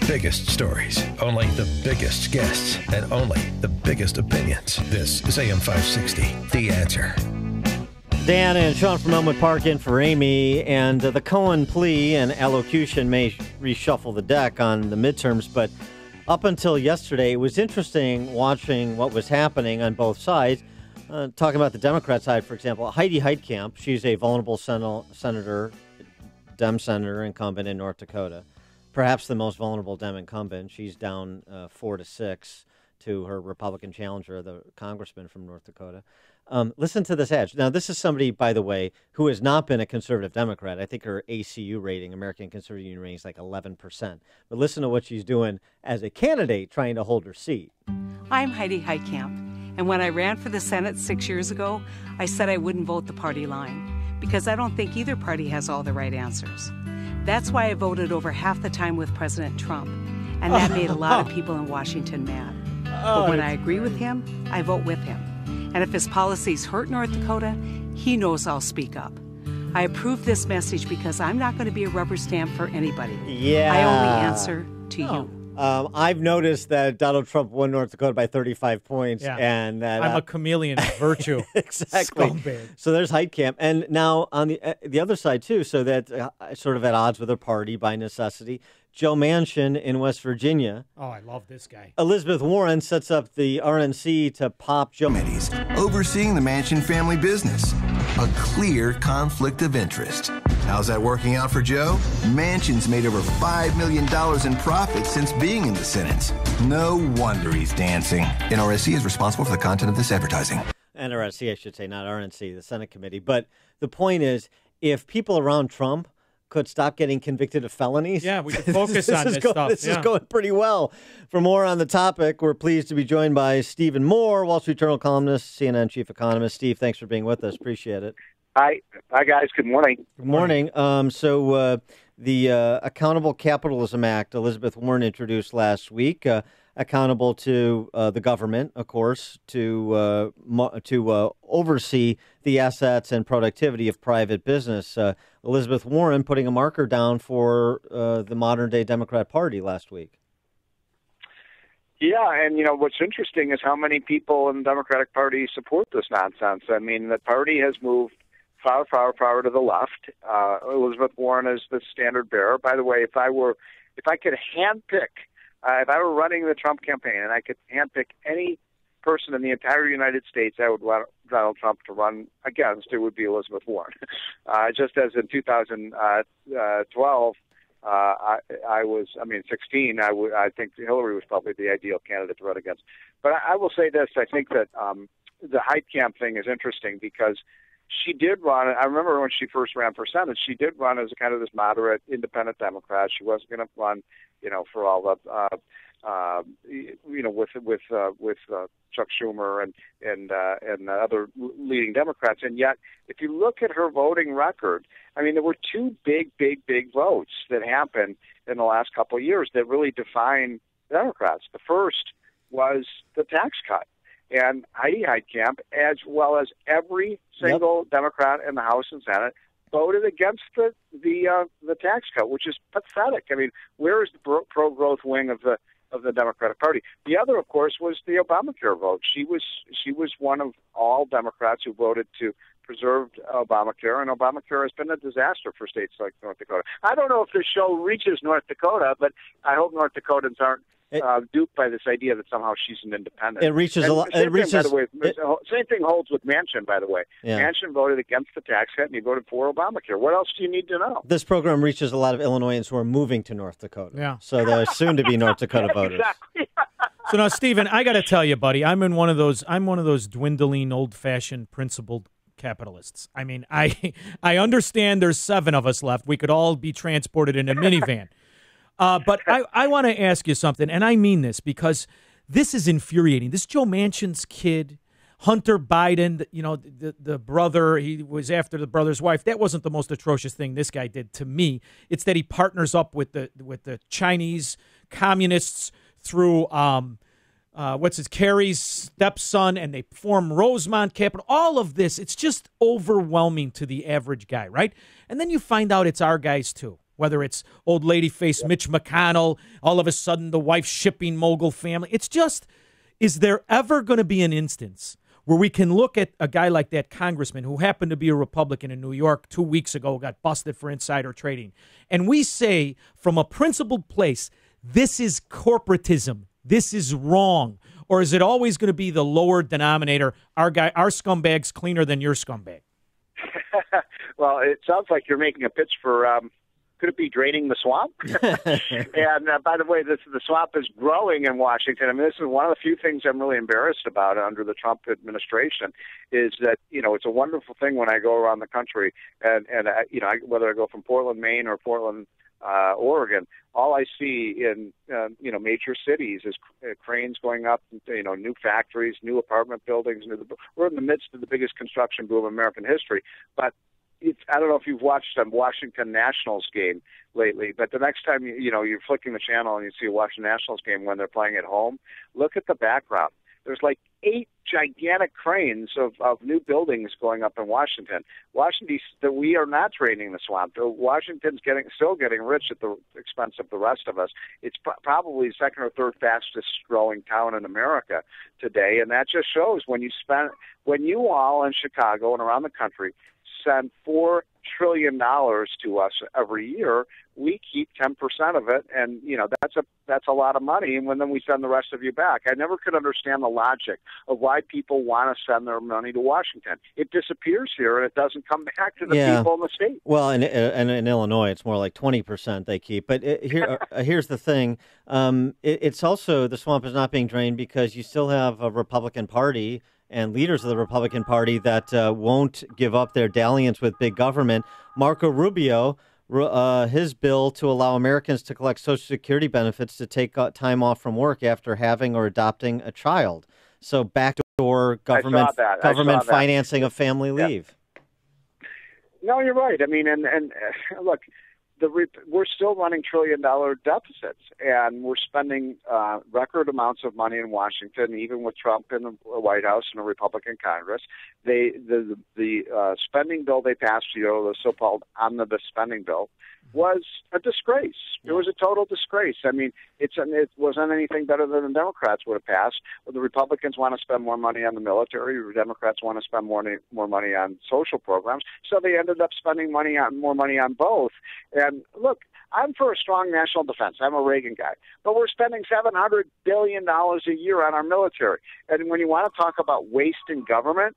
biggest stories, only the biggest guests, and only the biggest opinions. This is AM 560, The Answer. Dan and Sean from Elmwood Park in for Amy, and the Cohen plea and allocution may reshuffle the deck on the midterms, but up until yesterday, it was interesting watching what was happening on both sides. Talking about the Democrat side, for example, Heidi Heitkamp, she's a vulnerable senator, Dem senator, incumbent in North Dakota. Perhaps the most vulnerable Dem incumbent. She's down 4-6 to her Republican challenger, the congressman from North Dakota. Listen to this ad. Now, this is somebody, by the way, who has not been a conservative Democrat. I think her ACU rating, American Conservative Union rating, is like 11%. But listen to what she's doing as a candidate trying to hold her seat. I'm Heidi Heitkamp. And when I ran for the Senate 6 years ago, I said I wouldn't vote the party line because I don't think either party has all the right answers. That's why I voted over half the time with President Trump, and that made a lot of people in Washington mad. But when I agree with him, I vote with him. And if his policies hurt North Dakota, he knows I'll speak up. I approve this message because I'm not going to be a rubber stamp for anybody. Yeah. I only answer to you. I've noticed that Donald Trump won North Dakota by 35 points. Yeah. And that I'm a chameleon of virtue. Exactly. Scumbag. So there's Heitkamp. And now on the other side, too, so that sort of at odds with her party by necessity, Joe Manchin in West Virginia. Oh, I love this guy. Elizabeth Warren sets up the RNC to pop Joe. Committees overseeing the Manchin family business. A clear conflict of interest. How's that working out for Joe? Manchin's made over $5 million in profit since being in the Senate. No wonder he's dancing. NRSC is responsible for the content of this advertising. NRSC, I should say, not RNC, the Senate committee. But the point is, if people around Trump could stop getting convicted of felonies. Yeah, we could focus on this stuff. This is going pretty well. For more on the topic, we're pleased to be joined by Stephen Moore, Wall Street Journal columnist, CNN chief economist. Steve, thanks for being with us. Appreciate it. Hi, guys. Good morning. Good morning. The Accountable Capitalism Act, Elizabeth Warren introduced last week, accountable to the government, of course, to oversee the assets and productivity of private business. Elizabeth Warren putting a marker down for the modern-day Democrat Party last week. Yeah, and, what's interesting is how many people in the Democratic Party support this nonsense. I mean, the party has moved far, far, far to the left. Elizabeth Warren is the standard bearer. By the way, if I could handpick, if I were running the Trump campaign and I could handpick any person in the entire United States I would want Donald Trump to run against, it would be Elizabeth Warren. Just as in 2012, 16, I think Hillary was probably the ideal candidate to run against. But I will say this, I think that the Heitkamp thing is interesting because she did run. I remember when she first ran for Senate, she did run as kind of this moderate independent Democrat. She wasn't going to run, for all the, with Chuck Schumer and other leading Democrats. And yet, if you look at her voting record, I mean, there were two big votes that happened in the last couple of years that really define Democrats. The first was the tax cut. And Heidi Heitkamp, as well as every single Democrat in the House and Senate, voted against the tax cut, which is pathetic. I mean, where is the pro-growth wing of the Democratic Party? The other, of course, was the Obamacare vote. She was one of all Democrats who voted to preserve Obamacare, and Obamacare has been a disaster for states like North Dakota. I don't know if the show reaches North Dakota, but I hope North Dakotans aren't duped by this idea that somehow she's an independent. It reaches a lot. By the way, same thing holds with Manchin, by the way. Yeah. Manchin voted against the tax cut, and he voted for Obamacare. What else do you need to know? This program reaches a lot of Illinoisans who are moving to North Dakota. Yeah. So they're soon to be North Dakota voters. Exactly. So now, Stephen, I got to tell you, buddy, I'm one of those dwindling, old-fashioned, principled capitalists. I mean, I understand there's 7 of us left. We could all be transported in a minivan. But I want to ask you something, and I mean this because this is infuriating. This Joe Manchin's kid, Hunter Biden, the brother, he was after the brother's wife. That wasn't the most atrocious thing this guy did to me. It's that he partners up with the Chinese communists through Kerry's stepson, and they form Rosemont Capital. All of this, it's just overwhelming to the average guy, right? And then you find out it's our guys too. whether it's old lady face Mitch McConnell, all of a sudden the wife shipping mogul family. It's just, is there ever going to be an instance where we can look at a guy like that congressman who happened to be a Republican in New York 2 weeks ago, got busted for insider trading, and we say from a principled place, this is corporatism, this is wrong? Or is it always going to be the lower denominator, our scumbag's cleaner than your scumbag? Well, it sounds like you're making a pitch for, could it be draining the swamp? And by the way, the swamp is growing in Washington. I mean, this is one of the few things I'm really embarrassed about under the Trump administration is that, it's a wonderful thing when I go around the country and whether I go from Portland, Maine or Portland, Oregon, all I see in major cities is cranes going up, new factories, new apartment buildings. We're in the midst of the biggest construction boom in American history. But I don't know if you've watched a Washington Nationals game lately, but the next time you're flicking the channel and you see a Washington Nationals game when they're playing at home, look at the background. There's like 8 gigantic cranes of new buildings going up in Washington. We are not draining the swamp. Washington's still getting rich at the expense of the rest of us. It's probably the second or third fastest growing town in America today, and that just shows when you all in Chicago and around the country send $4 trillion to us every year, we keep 10% of it, and that's a lot of money. And then we send the rest of you back. I never could understand the logic of why people want to send their money to Washington. It disappears here, and it doesn't come back to the people in the state. Well, in Illinois, it's more like 20% they keep. But here's the thing: it's also the swamp is not being drained because you still have a Republican Party and leaders of the Republican Party that won't give up their dalliance with big government. Marco Rubio, his bill to allow Americans to collect Social Security benefits to take time off from work after having or adopting a child. So backdoor government financing of family leave. No, you're right. I mean, and look, we're still running trillion-dollar deficits, and we're spending record amounts of money in Washington, even with Trump in the White House and a Republican Congress. The spending bill they passed, the so-called omnibus spending bill, was a disgrace. It was a total disgrace. I mean, it wasn't anything better than the Democrats would have passed. The Republicans want to spend more money on the military. The Democrats want to spend more money on social programs. So they ended up spending more money on both. And look, I'm for a strong national defense. I'm a Reagan guy. But we're spending $700 billion a year on our military. And when you want to talk about waste in government,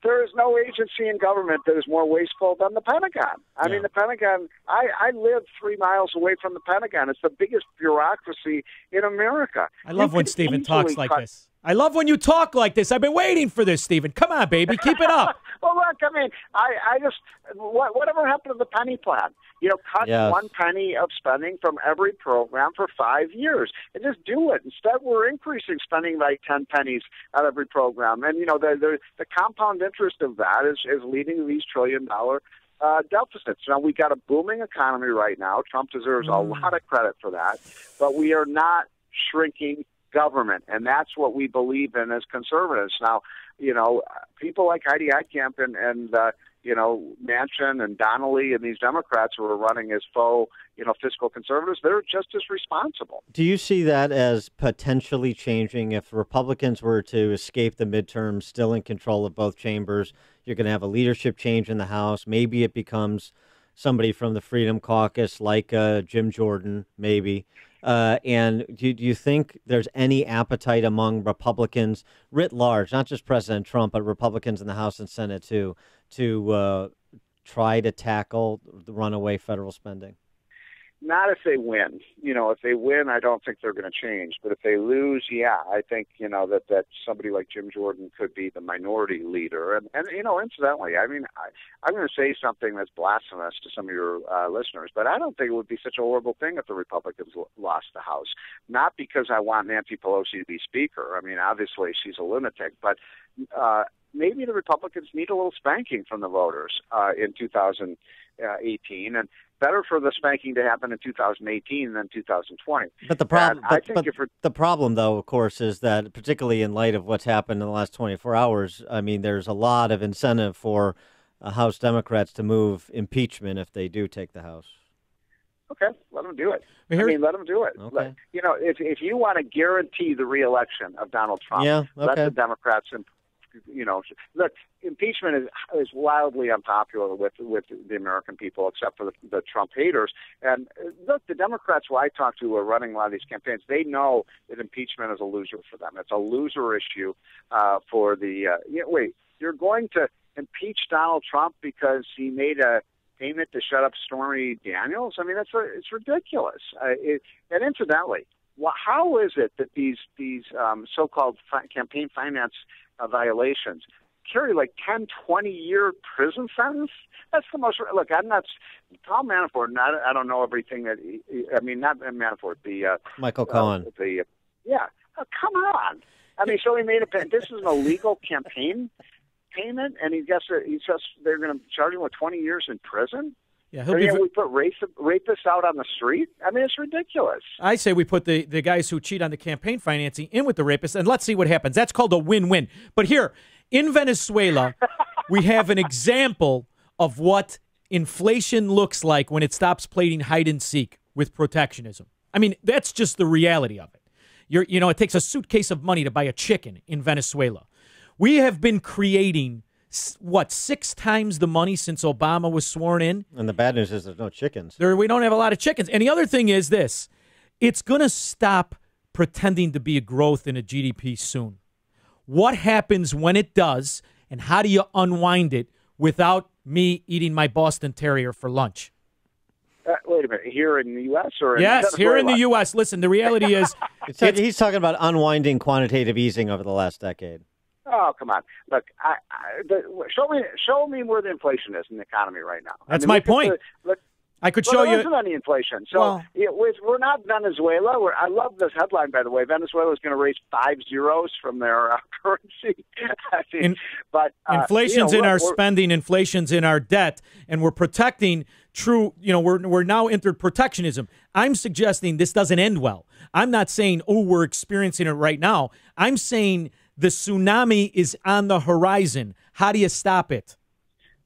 there is no agency in government that is more wasteful than the Pentagon. I mean, the Pentagon, I live 3 miles away from the Pentagon. It's the biggest bureaucracy in America. I love when Stephen talks like this. I love when you talk like this. I've been waiting for this, Stephen. Come on, baby. Keep it up. Well, look, I mean, I just, whatever happened to the penny plan? Cut 1 penny of spending from every program for 5 years and just do it. Instead, we're increasing spending by 10 pennies on every program. And, the compound interest of that is leading to these trillion-dollar deficits. Now, we got a booming economy right now. Trump deserves a lot of credit for that. But we are not shrinking government, and that's what we believe in as conservatives. Now, people like Heidi Heitkamp and Manchin and Donnelly and these Democrats who are running as faux, fiscal conservatives, they're just as responsible. Do you see that as potentially changing if Republicans were to escape the midterms, still in control of both chambers? You're going to have a leadership change in the House. Maybe it becomes somebody from the Freedom Caucus like Jim Jordan, maybe. And do you think there's any appetite among Republicans writ large, not just President Trump, but Republicans in the House and Senate too, to try to tackle the runaway federal spending? Not if they win. If they win, I don't think they're going to change. But if they lose, I think, that somebody like Jim Jordan could be the minority leader. And incidentally, I mean, I'm going to say something that's blasphemous to some of your listeners, but I don't think it would be such a horrible thing if the Republicans lost the House. Not because I want Nancy Pelosi to be Speaker. I mean, obviously she's a lunatic, but maybe the Republicans need a little spanking from the voters in 2018. And better for the spanking to happen in 2018 than 2020. But the problem, though, of course, is that particularly in light of what's happened in the last 24 hours, I mean, there's a lot of incentive for House Democrats to move impeachment if they do take the House. Okay, let them do it. But I mean, let them do it. Okay. You know, if you want to guarantee the reelection of Donald Trump, let the Democrats, you know, look, impeachment is wildly unpopular with the American people, except for the Trump haters. And look, the Democrats who I talk to who are running a lot of these campaigns, they know that impeachment is a loser for them. It's a loser issue for the. Wait, you're going to impeach Donald Trump because he made a payment to shut up Stormy Daniels? I mean, it's ridiculous. And incidentally, how is it that these so-called campaign finance violations carry like 10, 20-year prison sentence? That's the most. Look, I'm not Paul Manafort. I don't know everything that. Not Manafort. Michael Cohen. Oh, come on. I mean, so he made this is an illegal campaign payment, and they're going to charge him with 20 years in prison. Yeah, we put rapists out on the street. I mean, it's ridiculous. I say we put the guys who cheat on the campaign financing in with the rapists, and let's see what happens. That's called a win-win. But here in Venezuela, we have an example of what inflation looks like when it stops playing hide and seek with protectionism. I mean, that's just the reality of it. It takes a suitcase of money to buy a chicken in Venezuela. We have been creating, 6 times the money since Obama was sworn in? And the bad news is there's no chickens. We don't have a lot of chickens. And the other thing is this. It's going to stop pretending to be a growth in a GDP soon. What happens when it does, and how do you unwind it without me eating my Boston Terrier for lunch? Wait a minute. Here in the U.S. or in Yes, here in the U.S. Listen, the reality is... He's talking about unwinding quantitative easing over the last decade. Oh, come on! Look, show me where the inflation is in the economy right now. That's my point. I could show you. There isn't any inflation. So we're not Venezuela. I love this headline, by the way. Venezuela is going to raise 5 zeros from their currency. Inflation's in our spending. Inflation's in our debt, and we're protecting true. We're now entered protectionism. I'm suggesting this doesn't end well. I'm not saying we're experiencing it right now. I'm saying the tsunami is on the horizon. How do you stop it?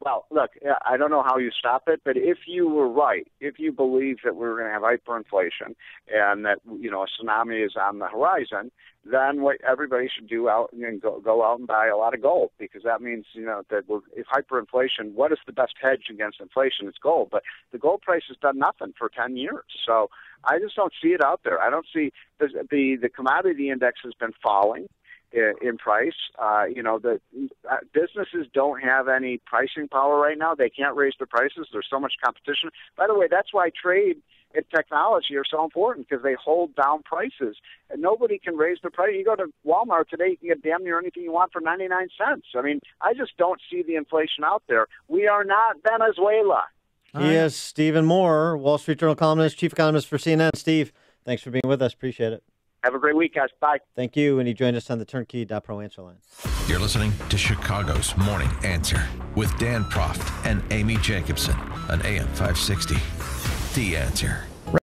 Well, look, I don't know how you stop it, but if you were right, if you believe that we're going to have hyperinflation and that a tsunami is on the horizon, then what everybody should do go out and buy a lot of gold, because that means that if hyperinflation, what is the best hedge against inflation? It's gold, but the gold price has done nothing for 10 years, so I just don't see it out there. I don't see the commodity index has been falling in price. The businesses don't have any pricing power right now. They can't raise their prices. There's so much competition. By the way, that's why trade and technology are so important, because they hold down prices, and nobody can raise the price. You go to Walmart today, you can get damn near anything you want for 99 cents. I mean, I just don't see the inflation out there. We are not Venezuela. He is Stephen Moore, Wall Street Journal columnist, chief economist for CNN. Steve, thanks for being with us. Appreciate it. Have a great week, guys. Bye. Thank you. And he joined us on the Turnkey.pro answer line. You're listening to Chicago's Morning Answer with Dan Proft and Amy Jacobson on AM 560. The Answer.